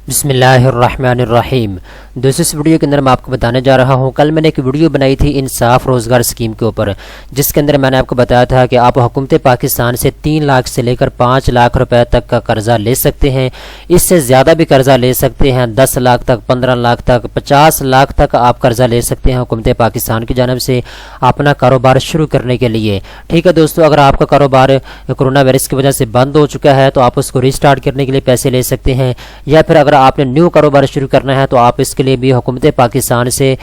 بسم اللہ الرحمن الرحیم۔ دوستو اس ویڈیو کے اندر میں آپ کو بتانے جا رہا ہوں، کل میں نے ایک ویڈیو بنائی تھی انصاف روزگار اسکیم کے اوپر، جس کے اندر میں نے آپ کو بتایا تھا کہ آپ حکومت پاکستان سے 3 لاکھ سے لے کر 5 لاکھ روپے تک کا قرضہ لے سکتے ہیں، اس سے زیادہ بھی قرضہ لے سکتے ہیں، 10 لاکھ تک، 15 لاکھ تک، 50 لاکھ تک آپ قرضہ لے سکتے ہیں حکومت پاکستان کی جانب سے اپنا کاروبار شروع کرنے کے لیے۔ ٹھیک ہے دوستو، اگر آپ کا کاروبار کرونا وائرس کی وجہ سے بند ہو چکا ہے تو آپ اس کو ریسٹارٹ کرنے کے لیے پیسے لے سکتے ہیں، یا پھر اگر آپ نے نیو کاروبار شروع کرنا ہے تو آپ اس کے لیے بھی حکومت پاکستان سے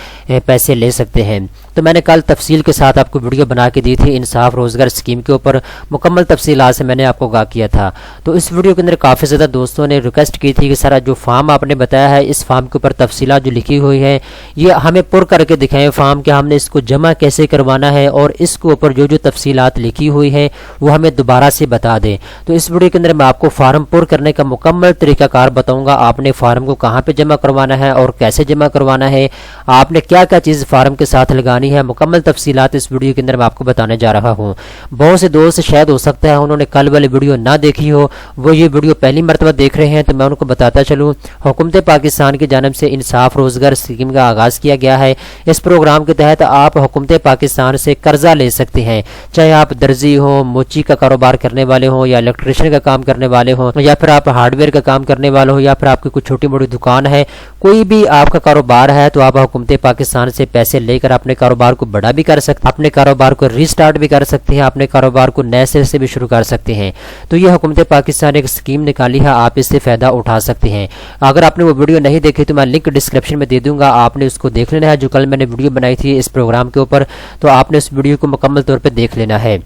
پیسے لے سکتے ہیں۔ تو میں نے کل تفصیل کے ساتھ آپ کو ویڈیو بنا کے دی تھی انصاف روزگار اسکیم کے اوپر، مکمل تفصیلات سے میں نے آپ کو آگاہ کیا تھا۔ تو اس ویڈیو کے اندر کافی زیادہ دوستوں نے ریکویسٹ کی تھی کہ سارا جو فارم آپ نے بتایا ہے، اس فارم کے اوپر تفصیلات جو لکھی ہوئی ہیں یہ ہمیں پر کر کے دکھائیں فارم، کہ ہم نے اس کو جمع کیسے کروانا ہے، اور اس کے اوپر جو تفصیلات لکھی ہوئی ہیں وہ ہمیں دوبارہ سے بتا دیں۔ تو اس ویڈیو کے اندر میں آپ کو فارم پر کرنے کا مکمل طریقہ کار بتاؤں گا، آپ نے فارم کو کہاں پہ جمع کروانا ہے اور کیسے جمع کروانا ہے، آپ نے کیا کیا چیز فارم کے ساتھ لگانی ہے، مکمل تفصیلات اس ویڈیو کے اندر میں آپ کو بتانے جا رہا ہوں۔ بہت سے دوست شاید ہو سکتا ہے انہوں نے کل والی ویڈیو نہ دیکھی ہو، وہ یہ ویڈیو پہلی مرتبہ دیکھ رہے ہیں، تو میں ان کو بتاتا چلوں حکومت پاکستان کی جانب سے انصاف روزگار اسکیم کا آغاز کیا گیا ہے۔ اس پروگرام کے تحت آپ حکومت پاکستان سے قرضہ لے سکتے ہیں، چاہے آپ درزی ہوں، موچی کا کاروبار کرنے والے ہوں، یا الیکٹریشین کا کام کرنے والے ہوں، یا پھر آپ ہارڈ ویئر کا کام کرنے والے ہوں، یا پھر آپ کی کوئی چھوٹی موٹی دکان ہے، کوئی بھی آپ کا کاروبار ہے تو آپ حکومت پاکستان سے پیسے لے کر اپنے کاروبار کو بڑا بھی کر سکتے ہیں، اپنے کاروبار کو ریسٹارٹ بھی کر سکتے ہیں، اپنے کاروبار کو نئے سرے سے بھی شروع کر سکتے ہیں۔ تو یہ حکومت پاکستان ایک اسکیم نکالی ہے، آپ اس سے فائدہ اٹھا سکتے ہیں۔ اگر آپ نے وہ ویڈیو نہیں دیکھی تو میں لنک ڈسکرپشن میں دے دوں گا، آپ نے اس کو دیکھ لینا ہے، جو کل میں نے ویڈیو بنائی تھی اس پروگرام کے اوپر، تو آپ نے اس ویڈیو کو مکمل طور پہ دیکھ لینا ہے۔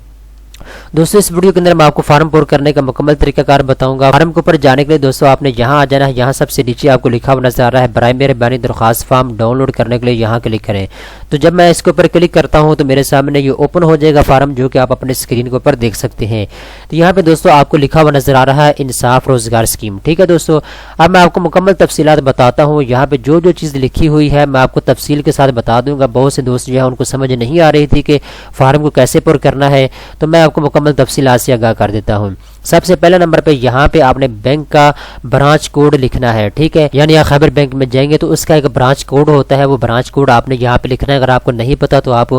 دوستو اس ویڈیو کے اندر میں آپ کو فارم پر کرنے کا مکمل طریقہ کار بتاؤں گا۔ فارم کے اوپر جانے کے لیے دوستو آپ نے یہاں آ جانا ہے، یہاں سب سے نیچے آپ کو لکھا ہوا نظر آ رہا ہے برائے مہربانی درخواست فارم ڈاؤن لوڈ کرنے کے لیے یہاں کلک کریں۔ تو جب میں اس کے اوپر کلک کرتا ہوں تو میرے سامنے یہ اوپن ہو جائے گا فارم، جو کہ آپ اپنے اسکرین کے اوپر دیکھ سکتے ہیں۔ تو یہاں پہ دوستو آپ کو لکھا ہوا نظر آ رہا ہے انصاف روزگار اسکیم۔ ٹھیک ہے دوستو، اب میں آپ کو مکمل تفصیلات بتاتا ہوں۔ یہاں پہ جو چیز لکھی ہوئی ہے میں آپ کو تفصیل کے ساتھ بتا دوں گا۔ بہت سے دوست جو ہے ان کو سمجھ نہیں آ رہی تھی کہ فارم کو کیسے پر کرنا ہے، تو میں آپ کو مکمل تفصیلات سے آگاہ کر دیتا ہوں۔ سب سے پہلے نمبر پہ یہاں پہ آپ نے بینک کا برانچ کوڈ لکھنا ہے، ٹھیک ہے، یعنی آپ خیبر بینک میں جائیں گے تو اس کا ایک برانچ کوڈ ہوتا ہے، وہ برانچ کوڈ آپ نے یہاں پہ لکھنا ہے۔ اگر آپ کو نہیں پتا تو آپ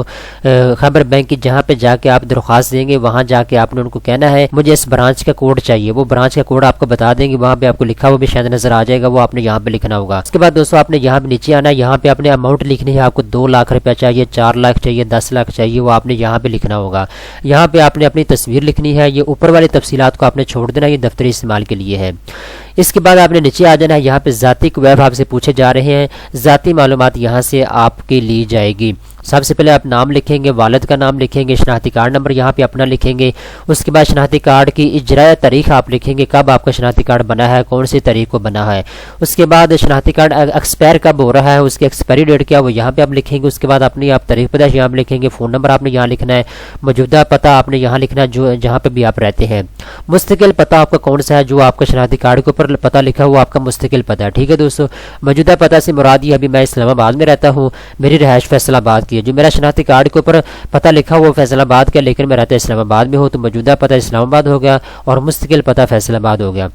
خیبر بینک کی جہاں پہ جا کے آپ درخواست دیں گے، وہاں جا کے آپ نے ان کو کہنا ہے مجھے اس برانچ کا کوڈ چاہیے، وہ برانچ کا کوڈ آپ کو بتا دیں گے، وہاں پہ آپ کو لکھا ہوا بھی شاید نظر آ جائے گا، وہ آپ نے یہاں پہ لکھنا ہوگا۔ اس کے بعد دوستو آپ نے یہاں پہ نیچے آنا ہے، یہاں پہ آپ نے اماؤنٹ لکھنی ہے، آپ کو 2 لاکھ روپیہ چاہیے، 4 لاکھ چاہیے، 10 لاکھ چاہیے، وہ آپ نے یہاں پہ لکھنا ہوگا۔ یہاں پہ آپ نے اپنی تصویر لکھنی ہے، یہ اوپر والی تفصیلات کو آپ نے چھوڑ دینا، یہ دفتری استعمال کے لیے ہے۔ اس کے بعد آپ نے نیچے آ جانا ہے، یہاں پہ ذاتی کویب آپ سے پوچھے جا رہے ہیں، ذاتی معلومات یہاں سے آپ کی لی جائے گی۔ سب سے پہلے آپ نام لکھیں گے، والد کا نام لکھیں گے، شناختی کارڈ نمبر یہاں پہ اپنا لکھیں گے۔ اس کے بعد شناختی کارڈ کی اجرائے تاریخ آپ لکھیں گے، کب آپ کا شناختی کارڈ بنا ہے، کون سی تاریخ کو بنا ہے۔ اس کے بعد شناختی کارڈ ایکسپائر کب ہو رہا ہے، اس کی ایکسپائری ڈیٹ کیا وہ یہاں پہ آپ لکھیں گے۔ اس کے بعد اپنی آپ تاریخ پیدائش یہاں پہ لکھیں گے، فون نمبر آپ نے یہاں لکھنا ہے، موجودہ پتہ آپ نے یہاں لکھنا ہے جو جہاں پہ بھی آپ رہتے ہیں۔ مستقل پتہ آپ کا کون سا ہے، جو آپ کا شناختی کارڈ کے اوپر پتہ لکھا ہوا آپ کا مستقل پتہ ہے۔ ٹھیک ہے دوستو، موجودہ پتہ سے مراد یہ ابھی میں اسلام آباد میں رہتا ہوں، میری رہائش فیصل آباد کی ہے، جو میرا شناختی کارڈ کے اوپر پتہ لکھا ہوا فیصل آباد کا، لیکن میں رہتا اسلام آباد میں ہوں، تو موجودہ پتہ اسلام آباد ہو گیا اور مستقل پتہ فیصل آباد ہو گیا۔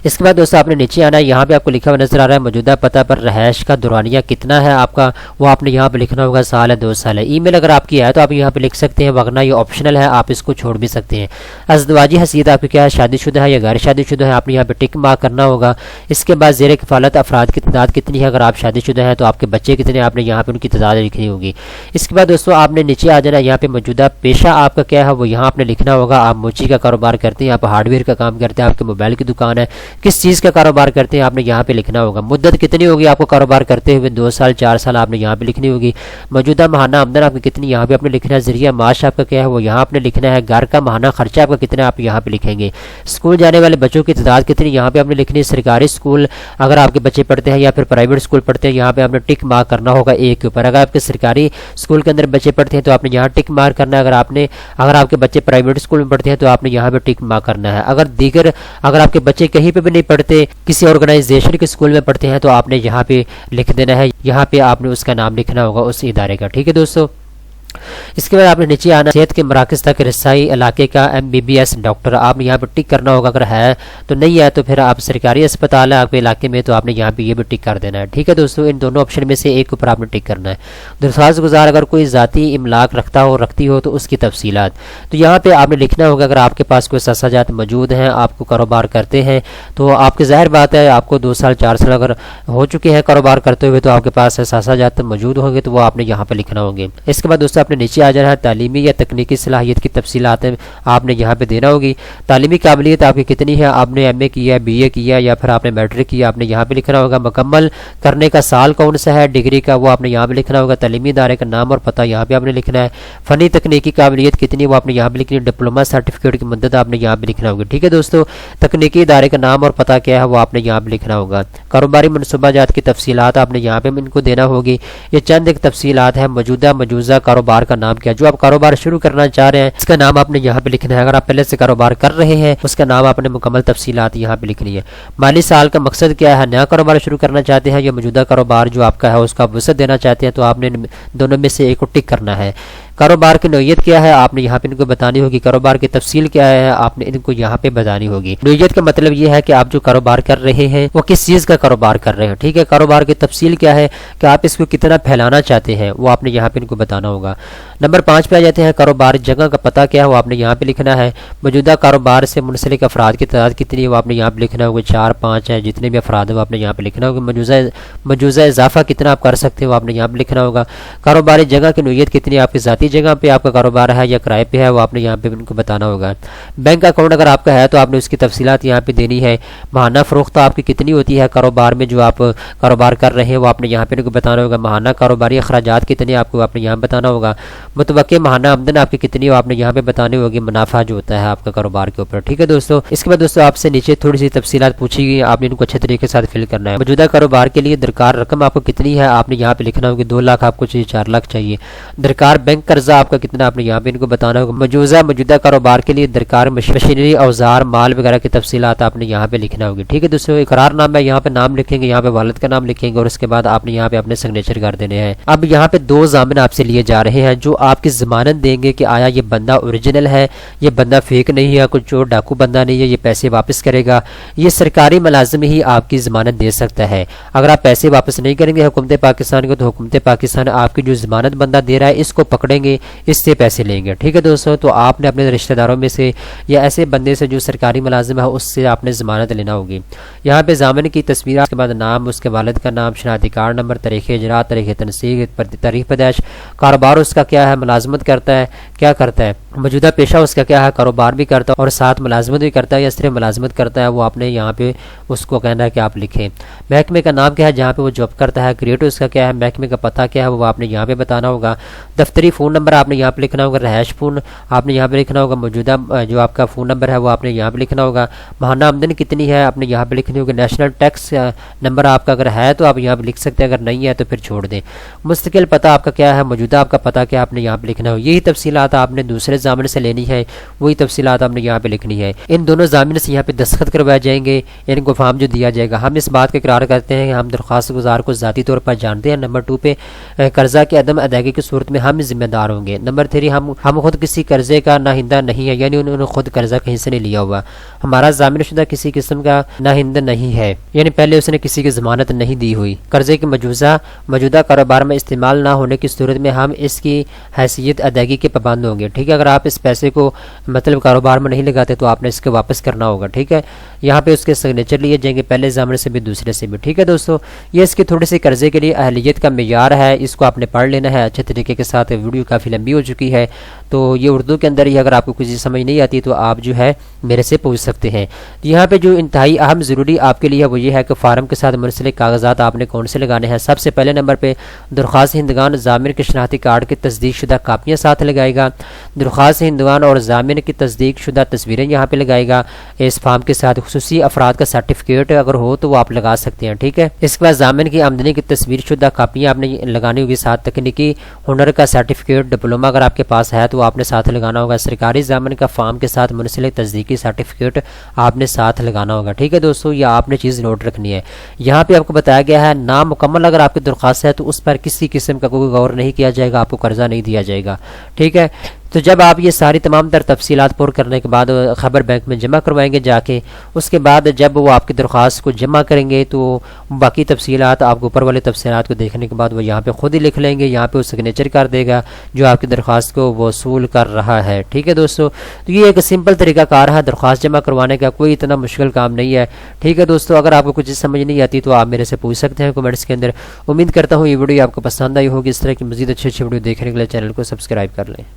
اس کے بعد دوستو آپ نے نیچے آنا ہے، یہاں پہ آپ کو لکھا ہوا نظر آ رہا ہے موجودہ پتہ پر رہائش کا دورانیہ کتنا ہے آپ کا، وہ آپ نے یہاں پہ لکھنا ہوگا، سال ہے 2 سال ہے۔ ای میل اگر آپ کی ہے تو آپ یہاں پہ لکھ سکتے ہیں، ورنہ یہ آپشنل ہے، آپ اس کو چھوڑ بھی سکتے ہیں۔ ازدواجی حیثیت آپ کی کیا ہے، شادی شدہ ہے یا غیر شادی شدہ ہے، آپ نے یہاں پہ ٹک مارک کرنا ہوگا۔ اس کے بعد زیر کفالت افراد کی تعداد کتنی ہے، اگر آپ شادی شدہ ہیں تو آپ کے بچے کتنے ہیں، آپ نے یہاں پہ ان کی تعداد لکھنی ہوگی۔ اس کے بعد دوستو آپ نے نیچے آ جانا ہے، یہاں پہ موجودہ پیشہ آپ کا کیا ہے وہ یہاں آپ نے لکھنا ہوگا۔ آپ موچی کا کاروبار کرتے ہیں، آپ ہارڈ ویئر کا کام کرتے ہیں، آپ کے موبائل کی دکان ہے، کس چیز کا کاروبار کرتے ہیں آپ نے یہاں پہ لکھنا ہوگا۔ مدت کتنی ہوگی آپ کو کاروبار کرتے ہوئے، 2 سال 4 سال آپ نے یہاں پہ لکھنی ہوگی۔ موجودہ ماہانہ آمدن آپ کی کتنی یہاں پہ آپ نے لکھنا ہے۔ ذریعہ معاش آپ کا کیا ہے وہ یہاں آپ نے لکھنا ہے۔ گھر کا ماہانہ خرچہ آپ کا کتنا ہے آپ یہاں پہ لکھیں گے۔ اسکول جانے والے بچوں کی تعداد کتنی یہاں پہ آپ نے لکھنی ہے۔ سرکاری اسکول اگر آپ کے بچے پڑھتے ہیں یا پھر پرائیویٹ اسکول پڑھتے ہیں، یہاں پہ آپ نے ٹک مارک کرنا ہوگا ایک کے اوپر۔ اگر آپ کے سرکاری اسکول کے اندر بچے پڑھتے ہیں تو آپ نے یہاں ٹک مارک کرنا ہے، اگر آپ کے بچے پرائیویٹ اسکول میں پڑھتے ہیں تو آپ نے یہاں پہ ٹک مارک کرنا ہے۔ اگر آپ کے بچے کہیں پہ بھی نہیں پڑھتے، کسی آرگنائزیشن کے اسکول میں پڑھتے ہیں تو آپ نے یہاں پہ لکھ دینا ہے، یہاں پہ آپ نے اس کا نام لکھنا ہوگا اس ادارے کا۔ ٹھیک ہے دوستو، اس کے بعد آپ نے نیچے آنا صحت کے مراکز تک رسائی علاقے کا MBBS ڈاکٹر، آپ نے یہاں پہ ٹک کرنا ہوگا، اگر ہے تو نہیں ہے تو پھر آپ سرکاری اسپتال ہے آپ کے علاقے میں تو آپ نے یہاں پہ یہ بھی ٹک کر دینا ہے، ٹھیک ہے دوستوں، ان دونوں آپشن میں سے ایک اوپر آپ نے ٹک کرنا ہے۔ درخواست گزار اگر کوئی ذاتی املاک رکھتی ہو تو اس کی تفصیلات، تو یہاں پہ آپ نے لکھنا ہوگا اگر آپ کے پاس کوئی اثاثہ جات موجود ہیں، آپ کو کاروبار کرتے ہیں تو آپ کی ظاہر بات ہے آپ کو 2 سال 4 سال اگر ہو چکے ہیں کاروبار کرتے ہوئے تو آپ کے پاس اثاثہ جات موجود ہوں گے تو وہ آپ نے یہاں پہ لکھنا ہوں گے۔ اس کے بعد دوستوں آپ نے نیچے آ جانا ہے تعلیمی یا تکنیکی صلاحیت کی تفصیلات آپ نے یہاں پہ دینا ہوگی۔ تعلیمی قابلیت آپ کی کتنی ہے، آپ نے MA کیا، BA کیا یا پھر آپ نے میٹرک کیا، آپ نے یہاں پہ لکھنا ہوگا۔ مکمل کرنے کا سال کون سا ہے ڈگری کا، وہ آپ نے یہاں پہ لکھنا ہوگا۔ تعلیمی ادارے کا نام اور پتہ یہاں پہ آپ نے لکھنا ہے۔ فنی تکنیکی قابلیت کتنی وہ آپ نے یہاں پہ لکھنی ہے۔ ڈپلوما سرٹیفکیٹ کی مدت آپ نے یہاں پہ لکھنا ہوگی، ٹھیک ہے دوستوں۔ تکنیکی ادارے کا نام اور پتہ کیا ہے وہ آپ نے یہاں پہ لکھنا ہوگا۔ کاروباری منصوبہ جات کی تفصیلات آپ نے یہاں پہ ان کو دینا ہوگی۔ یہ چند ایک تفصیلات ہیں۔ مجوزہ کاروبار کا نام کیا، جو آپ کاروبار شروع کرنا چاہ رہے ہیں اس کا نام آپ نے یہاں پہ لکھنا ہے۔ اگر آپ پہلے سے کاروبار کر رہے ہیں اس کا نام آپ نے مکمل تفصیلات یہاں پہ لکھنی ہے۔ مالی سال کا مقصد کیا ہے، نیا کاروبار شروع کرنا چاہتے ہیں یا موجودہ کاروبار جو آپ کا ہے اس کا وسعت دینا چاہتے ہیں تو آپ نے دونوں میں سے ایک کو ٹک کرنا ہے۔ کاروبار کی نوعیت کیا ہے آپ نے یہاں پہ ان کو بتانی ہوگی۔ کاروبار کی تفصیل کیا ہے آپ نے ان کو یہاں پہ بتانی ہوگی۔ نوعیت کا مطلب یہ ہے کہ آپ جو کاروبار کر رہے ہیں وہ کس چیز کا کاروبار کر رہے ہیں، ٹھیک ہے۔ کاروبار کی تفصیل کیا ہے کہ آپ اس کو کتنا پھیلانا چاہتے ہیں وہ آپ نے یہاں پہ ان کو بتانا ہوگا۔ نمبر 5 پہ آ جاتے ہیں کاروبار جگہ کا پتہ کیا ہے وہ آپ نے یہاں پہ لکھنا ہے۔ موجودہ کاروبار سے منسلک افراد کی تعداد کتنی ہے وہ آپ نے یہاں پہ لکھنا ہوگا۔ 4 5 ہے جتنے بھی افراد ہیں وہ آپ نے یہاں پہ لکھنا ہوگا۔ مجوزہ اضافہ کتنا آپ کر سکتے ہیں وہ آپ نے یہاں پہ لکھنا ہوگا۔ کاروباری جگہ کی نوعیت کتنی ہے، آپ کی ذاتی جگہ پہ آپ کا کاروبار ہے یا کرائے پہ ہے وہ آپ نے یہاں پہ ان کو بتانا ہوگا۔ بینک اکاؤنٹ اگر آپ کا ہے تو آپ نے اس کی تفصیلات یہاں پہ دینی ہے۔ ماہانہ فروخت آپ کی کتنی ہوتی ہے کاروبار میں جو آپ کاروبار کر رہے ہیں وہ آپ نے یہاں پہ ان کو بتانا ہوگا۔ ماہانہ کاروباری اخراجات کتنے آپ کو آپ نے یہاں بتانا ہوگا۔ متوقع ماہانہ آمدن آپ کی کتنی آپ نے یہاں پہ بتانی ہوگی، منافع جو ہوتا ہے آپ کا کاروبار کے اوپر، ٹھیک ہے دوستوں۔ اس کے بعد دوستوں آپ سے نیچے تھوڑی سی تفصیلات پوچھی گئی، آپ نے ان کو اچھے طریقے کے ساتھ فل کرنا ہے۔ موجودہ کاروبار کے لیے درکار رقم آپ کو کتنی ہے آپ نے یہاں پہ لکھنا ہوگی۔ 2 لاکھ آپ کو چاہیے، 4 لاکھ چاہیے۔ درکار بینک قرضہ آپ کا کتنا آپ نے یہاں پہ ان کو بتانا ہوگا۔ موجودہ کاروبار کے لیے درکار مشینری، اوزار، مال وغیرہ کی تفصیلات آپ نے یہاں پہ لکھنا ہوگی، ٹھیک ہے دوستوں۔ اقرار نامہ یہاں پہ نام لکھیں گے، یہاں پہ والد کا نام لکھیں گے اور اس کے بعد آپ نے یہاں پہ اپنے سگنیچر کر دینے ہیں۔ اب یہاں پہ 2 ضامن آپ سے لیے جا رہے ہیں جو آپ کی ضمانت دیں گے کہ آیا یہ بندہ اوریجنل ہے، یہ بندہ فیک نہیں ہے، کچھ چور ڈاکو بندہ نہیں ہے، یہ پیسے واپس کرے گا۔ یہ سرکاری ملازم ہی آپ کی ضمانت دے سکتا ہے۔ اگر آپ پیسے واپس نہیں کریں گے حکومت پاکستان کو تو حکومت پاکستان آپ کی جو ضمانت بندہ دے رہا ہے اس کو پکڑیں گے، اس سے پیسے لیں گے، ٹھیک ہے دوستوں۔ تو آپ نے اپنے رشتہ داروں میں سے یا ایسے بندے سے جو سرکاری ملازم ہے اس سے آپ نے ضمانت لینا ہوگی۔ یہاں پہ ضامن کی تصویر، اس کے بعد نام، اس کے والد کا نام، شناختی کارڈ نمبر، تاریخ اجرا، تاریخ تنسیق، تاریخ پیدائش، کاروبار اس کا کیا ہے، ملازمت کرتا ہے، کیا کرتا ہے، موجودہ پیشہ اس کا کیا ہے، کاروبار بھی کرتا ہے اور ساتھ ملازمت بھی کرتا ہے یا صرف ملازمت کرتا ہے، وہ آپ نے یہاں پہ اس کو کہنا ہے کہ آپ لکھیں۔ محکمے کا نام کیا ہے جہاں پہ وہ جاب کرتا ہے، گریڈ اس کا کیا ہے، محکمے کا پتہ کیا ہے وہ آپ نے یہاں پہ بتانا ہوگا۔ دفتری فون نمبر آپ نے یہاں پہ لکھنا ہوگا، رہائش فون آپ نے یہاں پہ لکھنا ہوگا، موجودہ جو آپ کا فون نمبر ہے وہ آپ نے یہاں پہ لکھنا ہوگا۔ ماہانہ آمدن کتنی ہے آپ نے یہاں پہ لکھنی ہوگی۔ نیشنل ٹیکس نمبر آپ کا اگر ہے تو آپ یہاں پہ لکھ سکتے ہیں، اگر نہیں ہے تو پھر چھوڑ دیں۔ مستقل پتہ آپ کا کیا ہے، موجودہ آپ کا پتہ کیا آپ نے یہاں پہ لکھنا ہو۔ یہی تفصیلات آپ نے دوسرے ضامن سے لینی ہے، وہی تفصیلات آپ نے یہاں پہ لکھنی ہے۔ ان دونوں ضامن سے یہاں پہ دستخط کروائے جائیں گے، ان کو فارم جو دیا جائے گا۔ ہم اس بات کا اقرار کرتے ہیں کہ ہم درخواست گزار کو ذاتی طور پر جانتے ہیں۔ نمبر 2 پہ قرضہ کی عدم ادائیگی کی صورت میں ہم ذمہ دار ہوں گے۔ نمبر 3 ہم خود کسی قرضے کا ناہندہ نہیں ہے، یعنی انہوں نے خود قرضہ کہیں سے نہیں لیا ہوا۔ ہمارا ضامن شدہ کسی قسم کا ناہندہ نہیں ہے، یعنی پہلے اس نے کسی کی ضمانت نہیں دی ہوئی۔ قرضے کے موجودہ کاروبار میں استعمال نہ ہونے کی صورت میں ہم اس کی حیثیت ادائیگی کے پابند ہوں گے، ٹھیک ہے۔ اگر آپ اس پیسے کو مطلب کاروبار میں نہیں لگاتے تو آپ نے اس کے واپس کرنا ہوگا، ٹھیک ہے۔ یہاں پہ اس کے سگنیچر لیے جائیں گے، پہلے ضامن سے بھی دوسرے سے بھی، ٹھیک ہے دوستو۔ یہ اس کی تھوڑی سی قرضے کے لیے اہلیت کا معیار ہے، اس کو آپ نے پڑھ لینا ہے اچھے طریقے کے ساتھ۔ ویڈیو کافی لمبی ہو چکی ہے تو یہ اردو کے اندر ہی، اگر آپ کو کچھ سمجھ نہیں آتی تو آپ جو ہے میرے سے پوچھ سکتے ہیں۔ یہاں پہ جو انتہائی اہم ضروری آپ کے لیے وہ یہ ہے کہ فارم کے ساتھ منسلک کاغذات آپ نے کون سے لگانے ہیں۔ سب سے پہلے نمبر پہ درخواست دہندگان ضامن کے شناختی کارڈ کی تصدیق شدہ کاپیاں ساتھ لگائے گا۔ درخواست دہندگان اور ضامن کی تصدیق شدہ تصویریں یہاں پہ لگائے گا۔ اس فارم کے ساتھ خصوصی افراد کا سرٹیفکیٹ اگر ہو تو وہ آپ لگا سکتے ہیں، ٹھیک ہے۔ اس کے بعد ضامن کی آمدنی کی تصویر شدہ کاپیاں آپ نے لگانی ہوگی، ساتھ تکنیکی ہنر کا سرٹیفکیٹ، ڈپلوما اگر آپ کے پاس ہے تو آپ نے ساتھ لگانا ہوگا۔ سرکاری ضامن کا فارم کے ساتھ منسلک تصدیقی کی سرٹیفکیٹ آپ نے ساتھ لگانا ہوگا. ٹھیک ہے دوستو, یہ آپ نے چیز نوٹ رکھنی ہے. یہاں پہ آپ کو بتایا گیا ہے نامکمل اگر آپ کی درخواست ہے تو اس پر کسی قسم کا کوئی غور نہیں کیا جائے گا, آپ کو قرضہ نہیں دیا جائے گا. ٹھیک ہے, تو جب آپ یہ ساری تمام تر تفصیلات پر کرنے کے بعد خبر بینک میں جمع کروائیں گے جا کے, اس کے بعد جب وہ آپ کی درخواست کو جمع کریں گے تو باقی تفصیلات آپ کو اوپر والے تفصیلات کو دیکھنے کے بعد وہ یہاں پہ خود ہی لکھ لیں گے, یہاں پہ وہ سگنیچر کر دے گا جو آپ کی درخواست کو وصول کر رہا ہے. ٹھیک ہے دوستو, تو یہ ایک سمپل طریقہ کار ہے درخواست جمع کروانے کا, کوئی اتنا مشکل کام نہیں ہے. ٹھیک ہے دوستو, اگر آپ کو کچھ سمجھ نہیں آتی تو آپ میرے سے پوچھ سکتے ہیں کمنٹس کے اندر. امید کرتا ہوں یہ ویڈیو آپ کو پسند آئی ہوگی. اس طرح کی مزید اچھی ویڈیو دیکھنے کے لیے چینل کو سبسکرائب کر لیں.